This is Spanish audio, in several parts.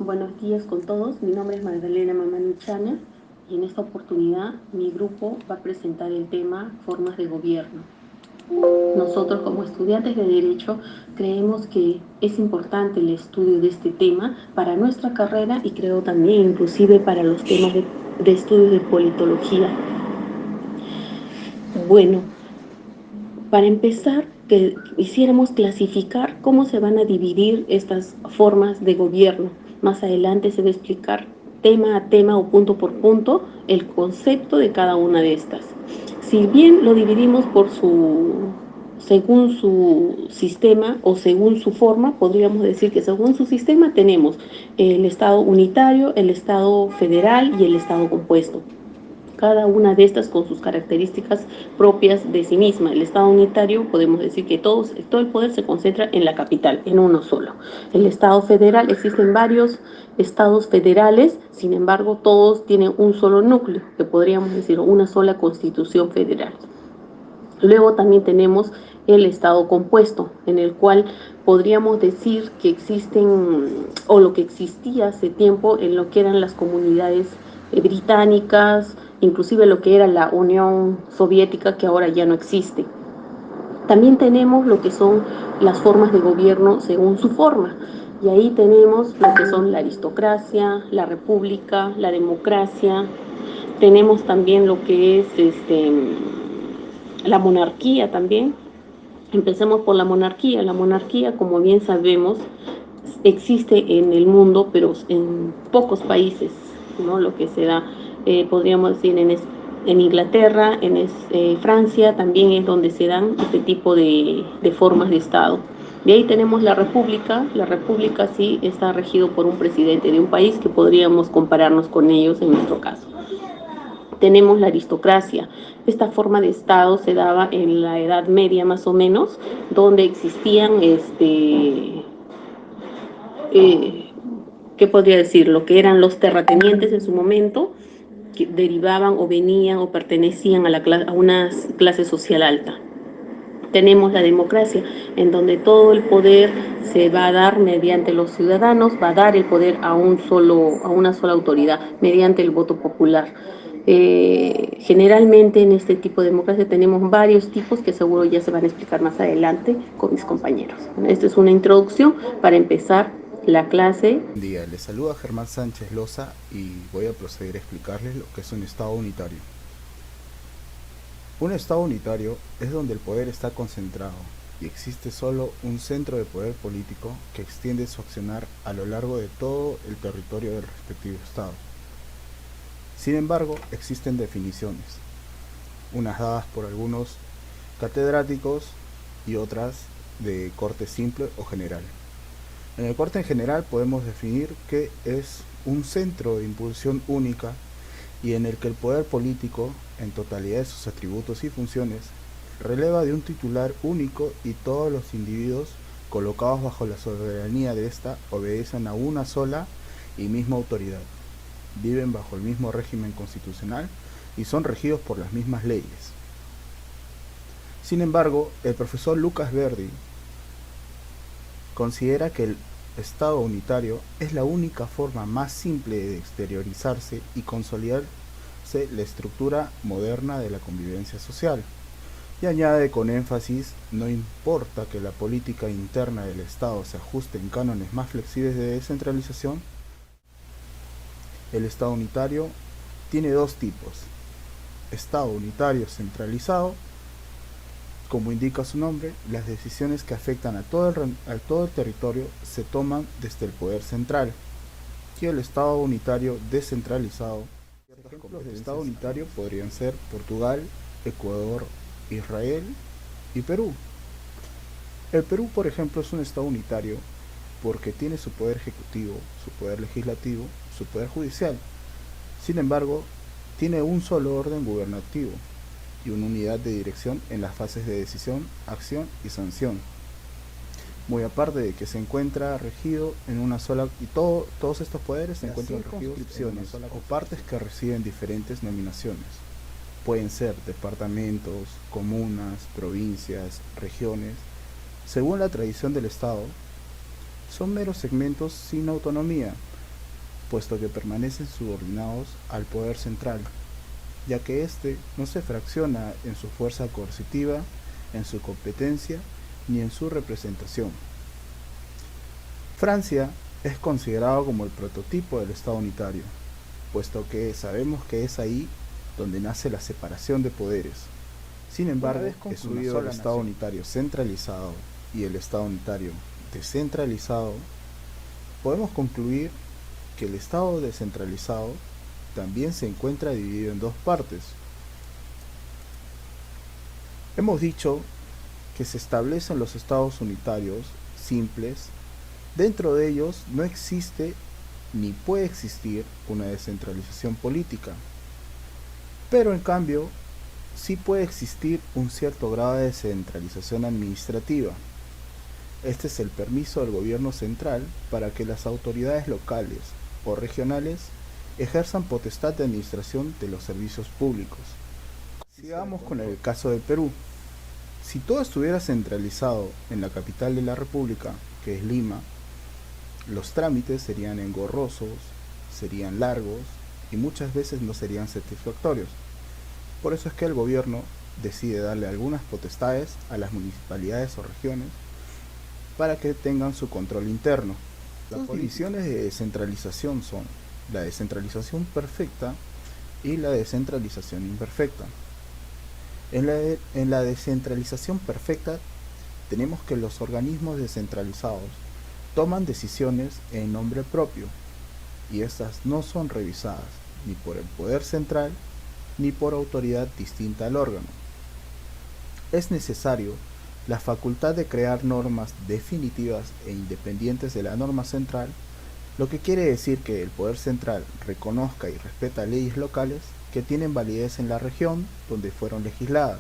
Buenos días con todos. Mi nombre es Magdalena Mamanuchana y en esta oportunidad mi grupo va a presentar el tema formas de gobierno. Nosotros como estudiantes de Derecho creemos que es importante el estudio de este tema para nuestra carrera y creo también inclusive para los temas de estudios de politología. Bueno, para empezar, que quisiéramos clasificar cómo se van a dividir estas formas de gobierno. Más adelante se va a explicar tema a tema o punto por punto el concepto de cada una de estas. Si bien lo dividimos según su sistema o según su forma, podríamos decir que según su sistema tenemos el Estado unitario, el Estado federal y el Estado compuesto. Cada una de estas con sus características propias de sí misma. El Estado unitario, podemos decir que todo el poder se concentra en la capital, en uno solo. El Estado federal, existen varios estados federales, sin embargo, todos tienen un solo núcleo, que podríamos decir una sola constitución federal. Luego también tenemos el Estado compuesto, en el cual podríamos decir que existen, o lo que existía hace tiempo en lo que eran las comunidades británicas, inclusive lo que era la Unión Soviética, que ahora ya no existe. También tenemos lo que son las formas de gobierno según su forma. Y ahí tenemos lo que son la aristocracia, la república, la democracia. Tenemos también lo que es la monarquía también. Empecemos por la monarquía. La monarquía, como bien sabemos, existe en el mundo, pero en pocos países, ¿no? Lo que se da, podríamos decir, en Inglaterra, Francia, también es donde se dan este tipo de formas de Estado. De ahí tenemos la república. La república sí está regido por un presidente de un país que podríamos compararnos con ellos en nuestro caso. Tenemos la aristocracia. Esta forma de Estado se daba en la Edad Media más o menos, donde existían ¿qué podría decir? Lo que eran los terratenientes en su momento, que derivaban o venían o pertenecían a una clase social alta. Tenemos la democracia, en donde todo el poder se va a dar mediante los ciudadanos, va a dar el poder a una sola autoridad, mediante el voto popular. Generalmente en este tipo de democracia tenemos varios tipos que seguro ya se van a explicar más adelante con mis compañeros. Esta es una introducción para empezar la clase. Buen día, les saluda Germán Sánchez Loza y voy a proceder a explicarles lo que es un Estado unitario. Un Estado unitario es donde el poder está concentrado y existe solo un centro de poder político que extiende su accionar a lo largo de todo el territorio del respectivo Estado. Sin embargo, existen definiciones, unas dadas por algunos catedráticos y otras de corte simple o general. En el corte en general podemos definir que es un centro de impulsión única y en el que el poder político, en totalidad de sus atributos y funciones, releva de un titular único y todos los individuos colocados bajo la soberanía de ésta obedecen a una sola y misma autoridad, viven bajo el mismo régimen constitucional y son regidos por las mismas leyes. Sin embargo, el profesor Lucas Verdi considera que el Estado unitario es la única forma más simple de exteriorizarse y consolidarse la estructura moderna de la convivencia social. Y añade con énfasis, no importa que la política interna del Estado se ajuste en cánones más flexibles de descentralización, el Estado unitario tiene dos tipos: Estado unitario centralizado. Como indica su nombre, las decisiones que afectan a todo el territorio se toman desde el poder central, y el Estado unitario descentralizado. Ejemplos de Estado unitario podrían ser Portugal, Ecuador, Israel y Perú. El Perú, por ejemplo, es un Estado unitario porque tiene su poder ejecutivo, su poder legislativo, su poder judicial. Sin embargo, tiene un solo orden gubernativo y una unidad de dirección en las fases de decisión, acción y sanción. Muy aparte de que se encuentra regido en una sola, y todos estos poderes se encuentran regidos en o partes que reciben diferentes nominaciones. Pueden ser departamentos, comunas, provincias, regiones. Según la tradición del Estado, son meros segmentos sin autonomía, puesto que permanecen subordinados al poder central, ya que éste no se fracciona en su fuerza coercitiva, en su competencia ni en su representación. Francia es considerado como el prototipo del Estado unitario, puesto que sabemos que es ahí donde nace la separación de poderes. Sin embargo, es concluido el Estado unitario centralizado y el Estado unitario descentralizado, podemos concluir que el Estado descentralizado también se encuentra dividido en dos partes. Hemos dicho que se establecen los estados unitarios simples. Dentro de ellos no existe ni puede existir una descentralización política, pero en cambio sí puede existir un cierto grado de descentralización administrativa. Este es el permiso del gobierno central para que las autoridades locales o regionales ejerzan potestad de administración de los servicios públicos. Sigamos con el caso del Perú. Si todo estuviera centralizado en la capital de la República, que es Lima, los trámites serían engorrosos, serían largos y muchas veces no serían satisfactorios. Por eso es que el gobierno decide darle algunas potestades a las municipalidades o regiones para que tengan su control interno. Las divisiones de descentralización son la descentralización perfecta y la descentralización imperfecta. En la descentralización perfecta tenemos que los organismos descentralizados toman decisiones en nombre propio y estas no son revisadas ni por el poder central ni por autoridad distinta al órgano. Es necesario la facultad de crear normas definitivas e independientes de la norma central, lo que quiere decir que el poder central reconozca y respeta leyes locales que tienen validez en la región donde fueron legisladas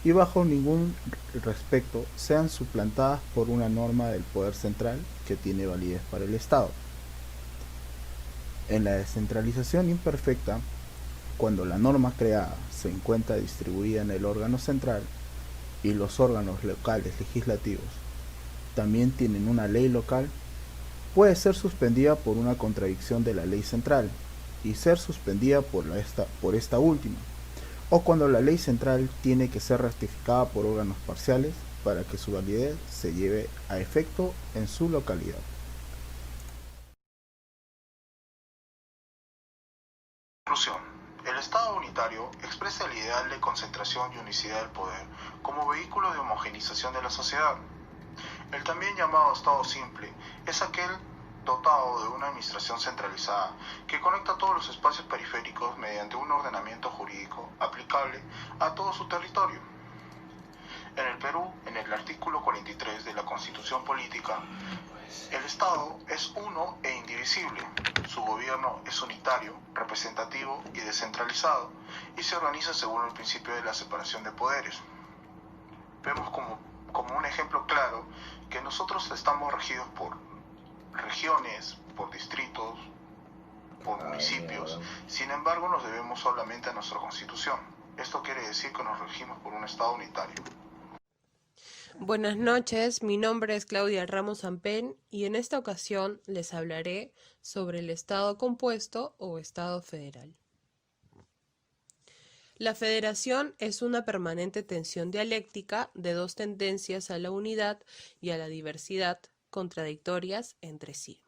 y bajo ningún respecto sean suplantadas por una norma del poder central que tiene validez para el Estado. En la descentralización imperfecta, cuando la norma creada se encuentra distribuida en el órgano central y los órganos locales legislativos también tienen una ley local, puede ser suspendida por una contradicción de la ley central y ser suspendida por esta última, o cuando la ley central tiene que ser ratificada por órganos parciales para que su validez se lleve a efecto en su localidad. Conclusión. El Estado unitario expresa el ideal de concentración y unicidad del poder como vehículo de homogenización de la sociedad. El también llamado Estado simple es aquel dotado de una administración centralizada que conecta todos los espacios periféricos mediante un ordenamiento jurídico aplicable a todo su territorio. En el Perú, en el artículo 43 de la Constitución Política, el Estado es uno e indivisible. Su gobierno es unitario, representativo y descentralizado, y se organiza según el principio de la separación de poderes. Vemos como un ejemplo claro que nosotros estamos regidos por regiones, por distritos, por municipios. Sin embargo, nos debemos solamente a nuestra Constitución. Esto quiere decir que nos regimos por un Estado unitario. Buenas noches, mi nombre es Claudia Ramos Ampén y en esta ocasión les hablaré sobre el Estado compuesto o Estado federal. La federación es una permanente tensión dialéctica de dos tendencias a la unidad y a la diversidad, contradictorias entre sí.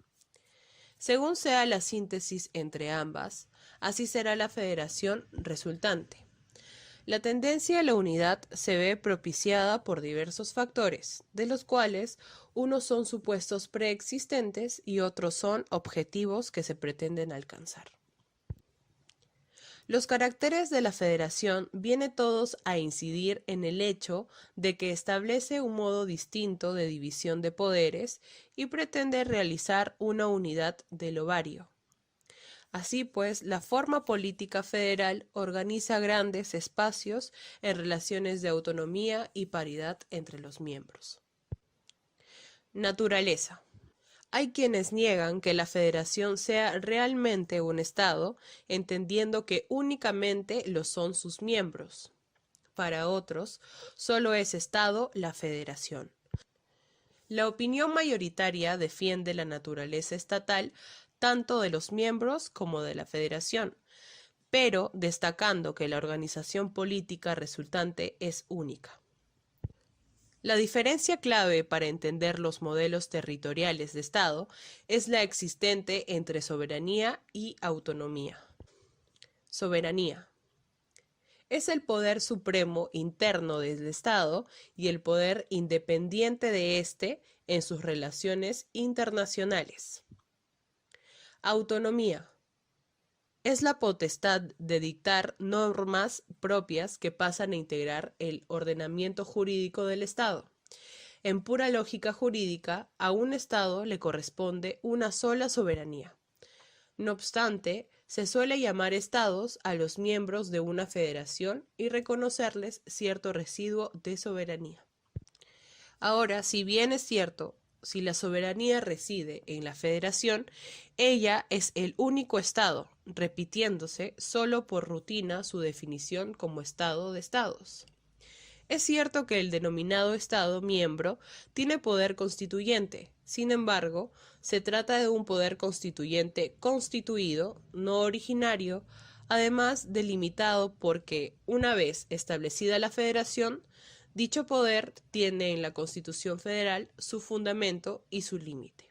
Según sea la síntesis entre ambas, así será la federación resultante. La tendencia a la unidad se ve propiciada por diversos factores, de los cuales unos son supuestos preexistentes y otros son objetivos que se pretenden alcanzar. Los caracteres de la federación vienen todos a incidir en el hecho de que establece un modo distinto de división de poderes y pretende realizar una unidad del ovario. Así pues, la forma política federal organiza grandes espacios en relaciones de autonomía y paridad entre los miembros. Naturaleza. Hay quienes niegan que la federación sea realmente un Estado, entendiendo que únicamente lo son sus miembros. Para otros, solo es Estado la federación. La opinión mayoritaria defiende la naturaleza estatal tanto de los miembros como de la federación, pero destacando que la organización política resultante es única. La diferencia clave para entender los modelos territoriales de Estado es la existente entre soberanía y autonomía. Soberanía es el poder supremo interno del Estado y el poder independiente de éste en sus relaciones internacionales. Autonomía es la potestad de dictar normas propias que pasan a integrar el ordenamiento jurídico del Estado. En pura lógica jurídica, a un Estado le corresponde una sola soberanía. No obstante, se suele llamar estados a los miembros de una federación y reconocerles cierto residuo de soberanía. Ahora, si bien es cierto, si la soberanía reside en la federación, ella es el único estado, repitiéndose solo por rutina su definición como estado de estados. Es cierto que el denominado Estado miembro tiene poder constituyente, sin embargo, se trata de un poder constituyente constituido, no originario, además delimitado porque, una vez establecida la federación, dicho poder tiene en la Constitución Federal su fundamento y su límite.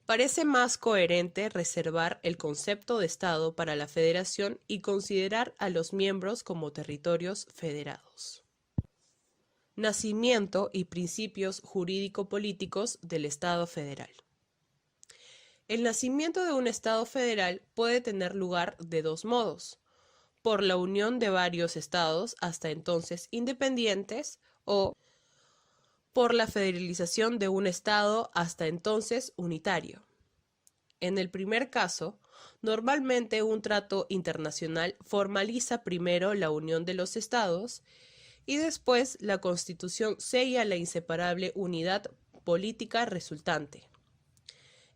Parece más coherente reservar el concepto de Estado para la federación y considerar a los miembros como territorios federados. Nacimiento y principios jurídico-políticos del Estado federal. El nacimiento de un Estado federal puede tener lugar de dos modos: por la unión de varios estados hasta entonces independientes o por la federalización de un estado hasta entonces unitario. En el primer caso, normalmente un trato internacional formaliza primero la unión de los estados y después la Constitución sella la inseparable unidad política resultante.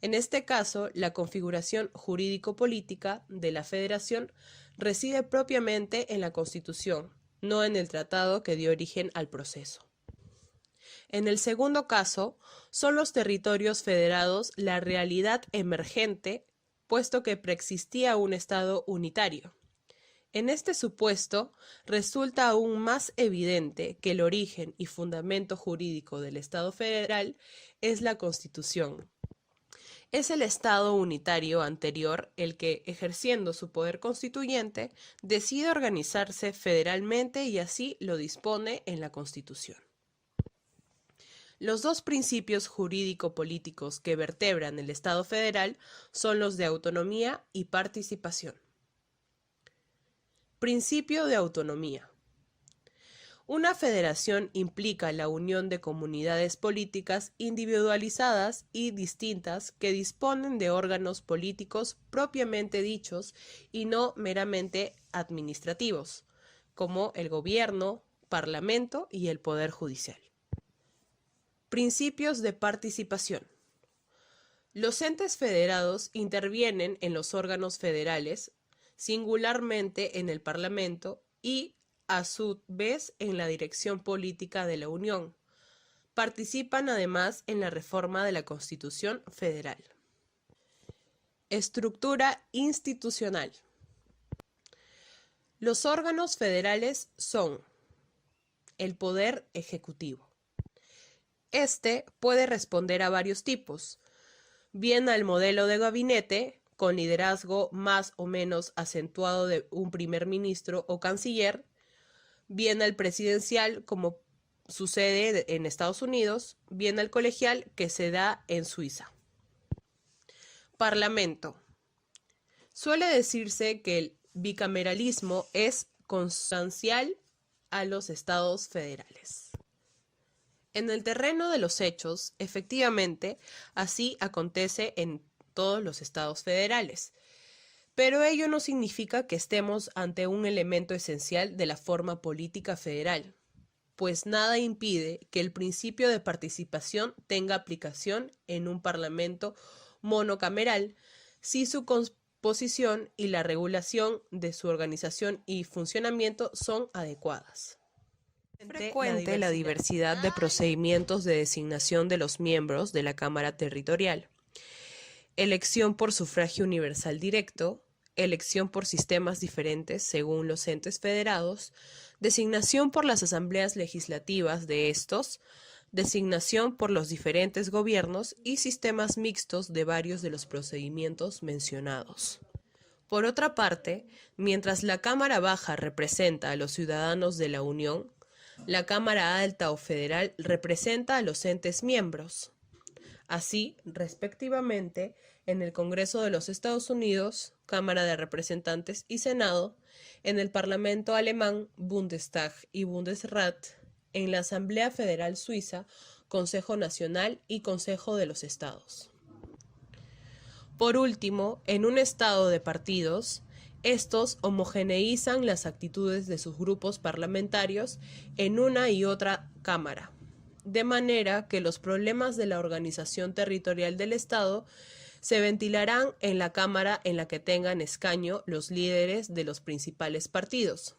En este caso, la configuración jurídico-política de la Federación reside propiamente en la Constitución, no en el tratado que dio origen al proceso. En el segundo caso, son los territorios federados la realidad emergente, puesto que preexistía un Estado unitario. En este supuesto, resulta aún más evidente que el origen y fundamento jurídico del Estado federal es la Constitución. Es el Estado unitario anterior el que, ejerciendo su poder constituyente, decide organizarse federalmente y así lo dispone en la Constitución. Los dos principios jurídico-políticos que vertebran el Estado federal son los de autonomía y participación. Principio de autonomía. Una federación implica la unión de comunidades políticas individualizadas y distintas que disponen de órganos políticos propiamente dichos y no meramente administrativos, como el gobierno, parlamento y el poder judicial. Principios de participación. Los entes federados intervienen en los órganos federales, singularmente en el Parlamento y, a su vez, en la dirección política de la Unión. Participan además en la reforma de la Constitución Federal. Estructura institucional. Los órganos federales son el Poder Ejecutivo. Este puede responder a varios tipos, bien al modelo de gabinete, con liderazgo más o menos acentuado de un primer ministro o canciller, bien al presidencial, como sucede en Estados Unidos, bien al colegial, que se da en Suiza. Parlamento. Suele decirse que el bicameralismo es consustancial a los estados federales. En el terreno de los hechos, efectivamente, así acontece en todos los estados federales, pero ello no significa que estemos ante un elemento esencial de la forma política federal, pues nada impide que el principio de participación tenga aplicación en un parlamento monocameral si su composición y la regulación de su organización y funcionamiento son adecuadas. Frecuente la diversidad de procedimientos de designación de los miembros de la Cámara Territorial. elección por sufragio universal directo, elección por sistemas diferentes según los entes federados, designación por las asambleas legislativas de estos, designación por los diferentes gobiernos y sistemas mixtos de varios de los procedimientos mencionados. Por otra parte, mientras la Cámara Baja representa a los ciudadanos de la Unión, la Cámara Alta o Federal representa a los entes miembros. Así, respectivamente, en el Congreso de los Estados Unidos, Cámara de Representantes y Senado, en el Parlamento alemán, Bundestag y Bundesrat, en la Asamblea Federal Suiza, Consejo Nacional y Consejo de los Estados. Por último, en un estado de partidos, estos homogeneizan las actitudes de sus grupos parlamentarios en una y otra cámara, de manera que los problemas de la organización territorial del Estado se ventilarán en la cámara en la que tengan escaño los líderes de los principales partidos.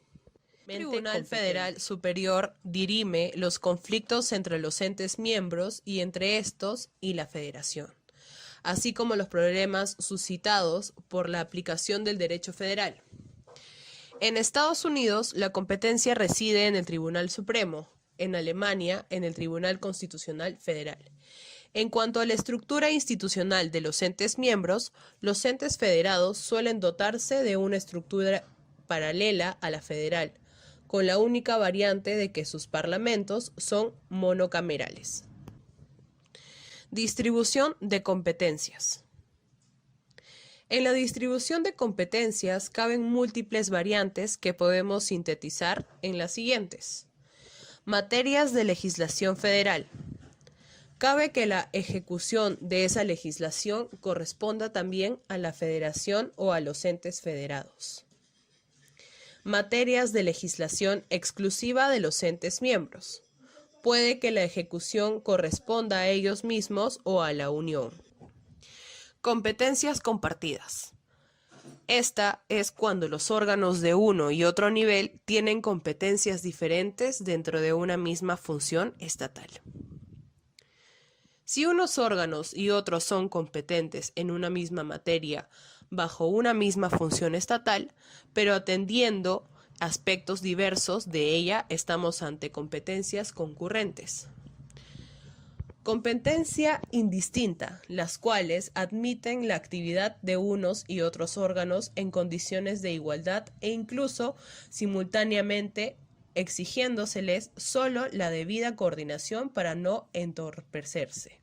El Tribunal Federal Superior dirime los conflictos entre los entes miembros y entre estos y la Federación, así como los problemas suscitados por la aplicación del derecho federal. En Estados Unidos, la competencia reside en el Tribunal Supremo, en Alemania, en el Tribunal Constitucional Federal. En cuanto a la estructura institucional de los entes miembros, los entes federados suelen dotarse de una estructura paralela a la federal, con la única variante de que sus parlamentos son monocamerales. Distribución de competencias. En la distribución de competencias caben múltiples variantes que podemos sintetizar en las siguientes. Materias de legislación federal. Cabe que la ejecución de esa legislación corresponda también a la federación o a los entes federados. Materias de legislación exclusiva de los entes miembros. Puede que la ejecución corresponda a ellos mismos o a la Unión. Competencias compartidas. Esta es cuando los órganos de uno y otro nivel tienen competencias diferentes dentro de una misma función estatal. Si unos órganos y otros son competentes en una misma materia bajo una misma función estatal, pero atendiendo aspectos diversos de ella, estamos ante competencias concurrentes. Competencia indistinta, las cuales admiten la actividad de unos y otros órganos en condiciones de igualdad e incluso simultáneamente exigiéndoseles solo la debida coordinación para no entorpecerse.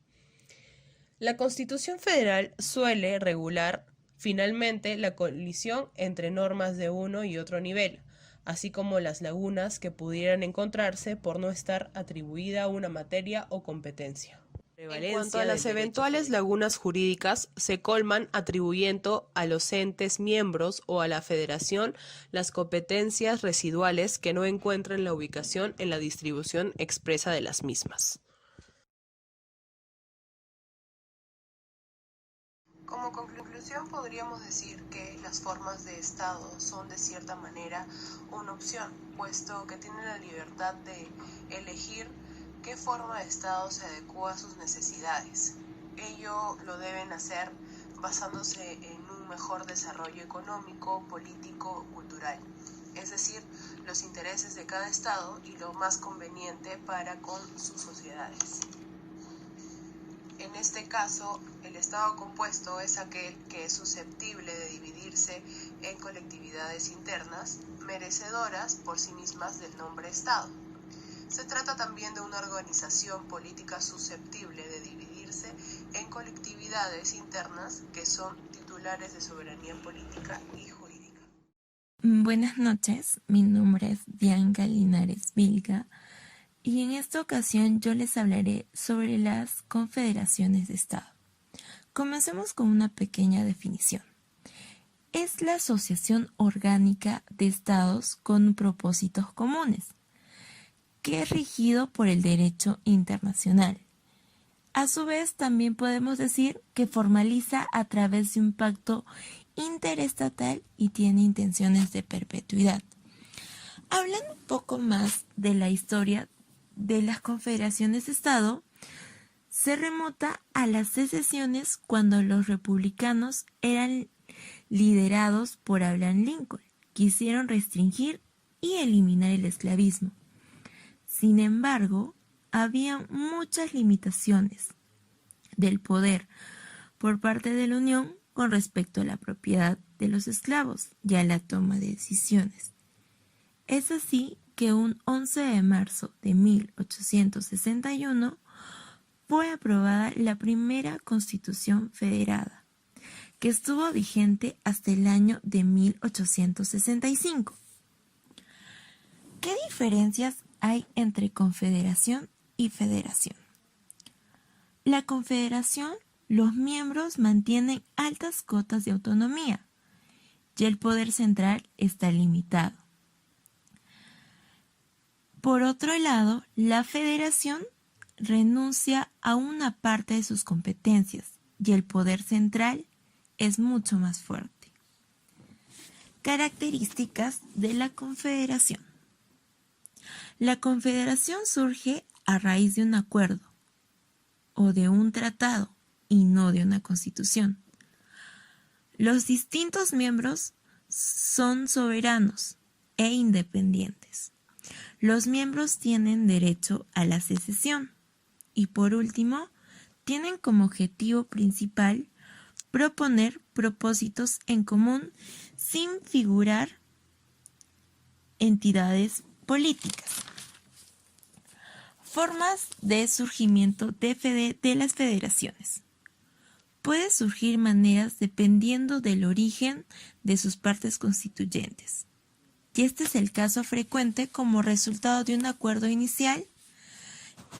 La Constitución Federal suele regular finalmente la colisión entre normas de uno y otro nivel, así como las lagunas que pudieran encontrarse por no estar atribuida una materia o competencia. En cuanto a las eventuales lagunas jurídicas, se colman atribuyendo a los entes miembros o a la federación las competencias residuales que no encuentren la ubicación en la distribución expresa de las mismas. Como conclusión podríamos decir que las formas de Estado son de cierta manera una opción, puesto que tienen la libertad de elegir qué forma de Estado se adecua a sus necesidades. Ello lo deben hacer basándose en un mejor desarrollo económico, político, cultural, es decir, los intereses de cada Estado y lo más conveniente para con sus sociedades. En este caso, el Estado compuesto es aquel que es susceptible de dividirse en colectividades internas, merecedoras por sí mismas del nombre Estado. Se trata también de una organización política susceptible de dividirse en colectividades internas que son titulares de soberanía política y jurídica. Buenas noches, mi nombre es Bianca Linares Vilga. Y en esta ocasión yo les hablaré sobre las confederaciones de Estado. Comencemos con una pequeña definición. Es la asociación orgánica de Estados con propósitos comunes, que es regido por el derecho internacional. A su vez, también podemos decir que formaliza a través de un pacto interestatal y tiene intenciones de perpetuidad. Hablando un poco más de la historia de las confederaciones de Estado, se remota a las secesiones cuando los republicanos eran liderados por Abraham Lincoln. Quisieron restringir y eliminar el esclavismo. Sin embargo, había muchas limitaciones del poder por parte de la Unión con respecto a la propiedad de los esclavos y a la toma de decisiones. Es así que un 11 de marzo de 1861 fue aprobada la primera Constitución Federada, que estuvo vigente hasta el año de 1865. ¿Qué diferencias hay entre confederación y federación? La confederación, los miembros mantienen altas cotas de autonomía y el poder central está limitado. Por otro lado, la federación renuncia a una parte de sus competencias y el poder central es mucho más fuerte. Características de la confederación. La confederación surge a raíz de un acuerdo o de un tratado y no de una constitución. Los distintos miembros son soberanos e independientes. Los miembros tienen derecho a la secesión y, por último, tienen como objetivo principal proponer propósitos en común sin figurar entidades políticas. Formas de surgimiento de las federaciones. Puede surgir maneras dependiendo del origen de sus partes constituyentes. Y este es el caso frecuente como resultado de un acuerdo inicial,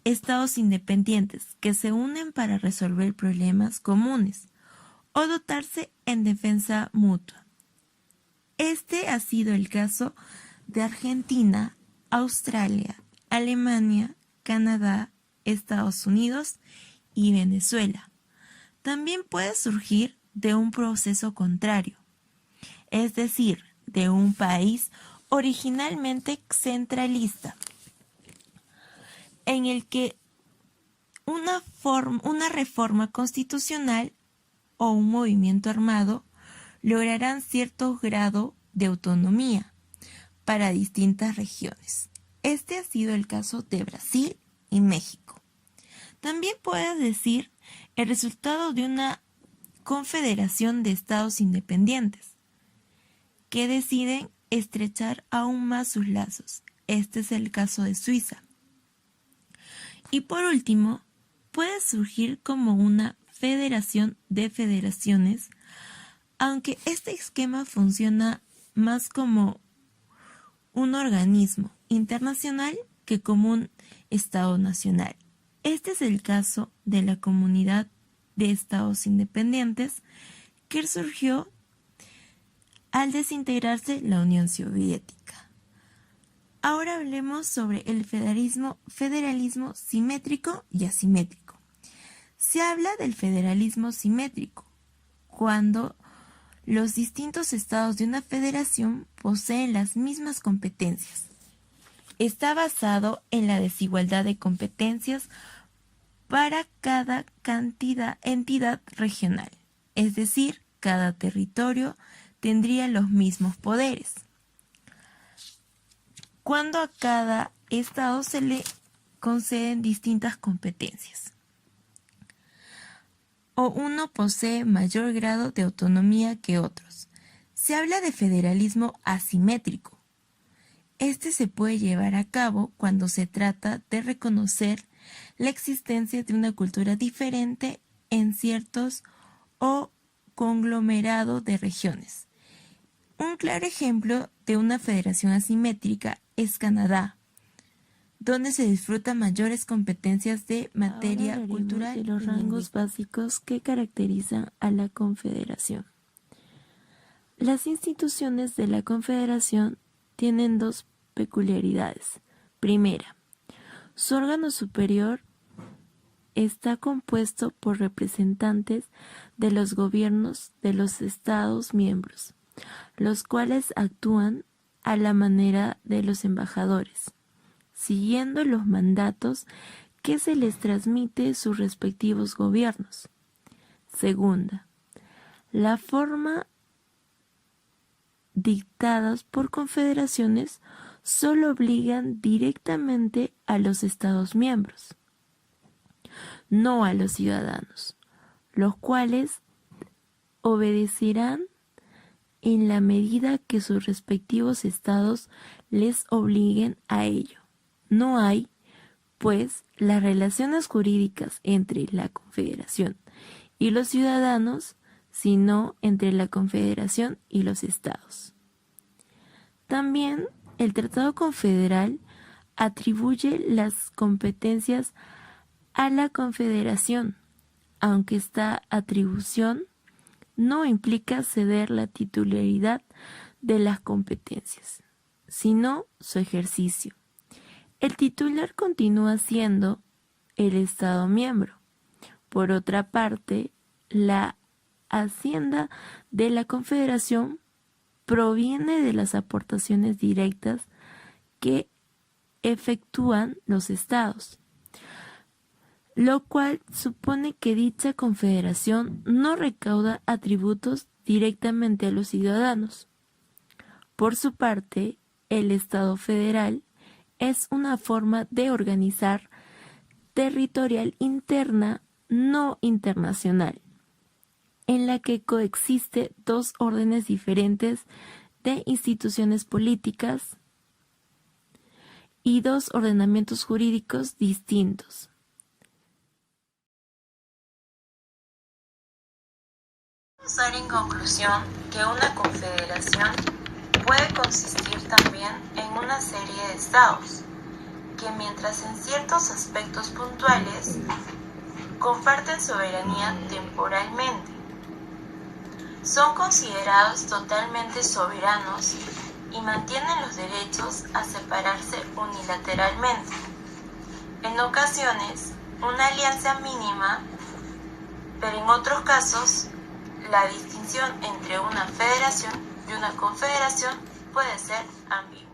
estados independientes que se unen para resolver problemas comunes o dotarse en defensa mutua. Este ha sido el caso de Argentina, Australia, Alemania, Canadá, Estados Unidos y Venezuela. También puede surgir de un proceso contrario, es decir, de un país originalmente centralista, en el que una reforma constitucional o un movimiento armado lograrán cierto grado de autonomía para distintas regiones. Este ha sido el caso de Brasil y México. También puede decir el resultado de una confederación de estados independientes que deciden estrechar aún más sus lazos. Este es el caso de Suiza. Y por último, puede surgir como una federación de federaciones, aunque este esquema funciona más como un organismo internacional que como un Estado nacional. Este es el caso de la Comunidad de Estados Independientes que surgió al desintegrarse la Unión Soviética. Ahora hablemos sobre el federalismo simétrico y asimétrico. Se habla del federalismo simétrico cuando los distintos estados de una federación poseen las mismas competencias. Está basado en la desigualdad de competencias para cada entidad regional, es decir, cada territorio tendría los mismos poderes. Cuando a cada estado se le conceden distintas competencias, o uno posee mayor grado de autonomía que otros. Se habla de federalismo asimétrico. Este se puede llevar a cabo cuando se trata de reconocer la existencia de una cultura diferente en ciertos o conglomerado de regiones. Un claro ejemplo de una federación asimétrica es Canadá, donde se disfrutan mayores competencias de materia cultural de los rangos básicos que caracterizan a la Confederación. Las instituciones de la Confederación tienen dos peculiaridades. Primera, su órgano superior está compuesto por representantes de los gobiernos de los Estados miembros, los cuales actúan a la manera de los embajadores, siguiendo los mandatos que se les transmite sus respectivos gobiernos. Segunda, la forma dictadas por confederaciones solo obligan directamente a los Estados miembros, no a los ciudadanos, los cuales obedecerán en la medida que sus respectivos estados les obliguen a ello. No hay, pues, las relaciones jurídicas entre la Confederación y los ciudadanos, sino entre la Confederación y los estados. También el Tratado Confederal atribuye las competencias a la Confederación, aunque esta atribución no implica ceder la titularidad de las competencias, sino su ejercicio. El titular continúa siendo el Estado miembro. Por otra parte, la hacienda de la Confederación proviene de las aportaciones directas que efectúan los estados, lo cual supone que dicha confederación no recauda atributos directamente a los ciudadanos. Por su parte, el Estado federal es una forma de organizar territorial interna no internacional, en la que coexiste dos órdenes diferentes de instituciones políticas y dos ordenamientos jurídicos distintos. Dar en conclusión que una confederación puede consistir también en una serie de estados, que mientras en ciertos aspectos puntuales comparten soberanía temporalmente, son considerados totalmente soberanos y mantienen los derechos a separarse unilateralmente. En ocasiones, una alianza mínima, pero en otros casos, la distinción entre una federación y una confederación puede ser ambigua.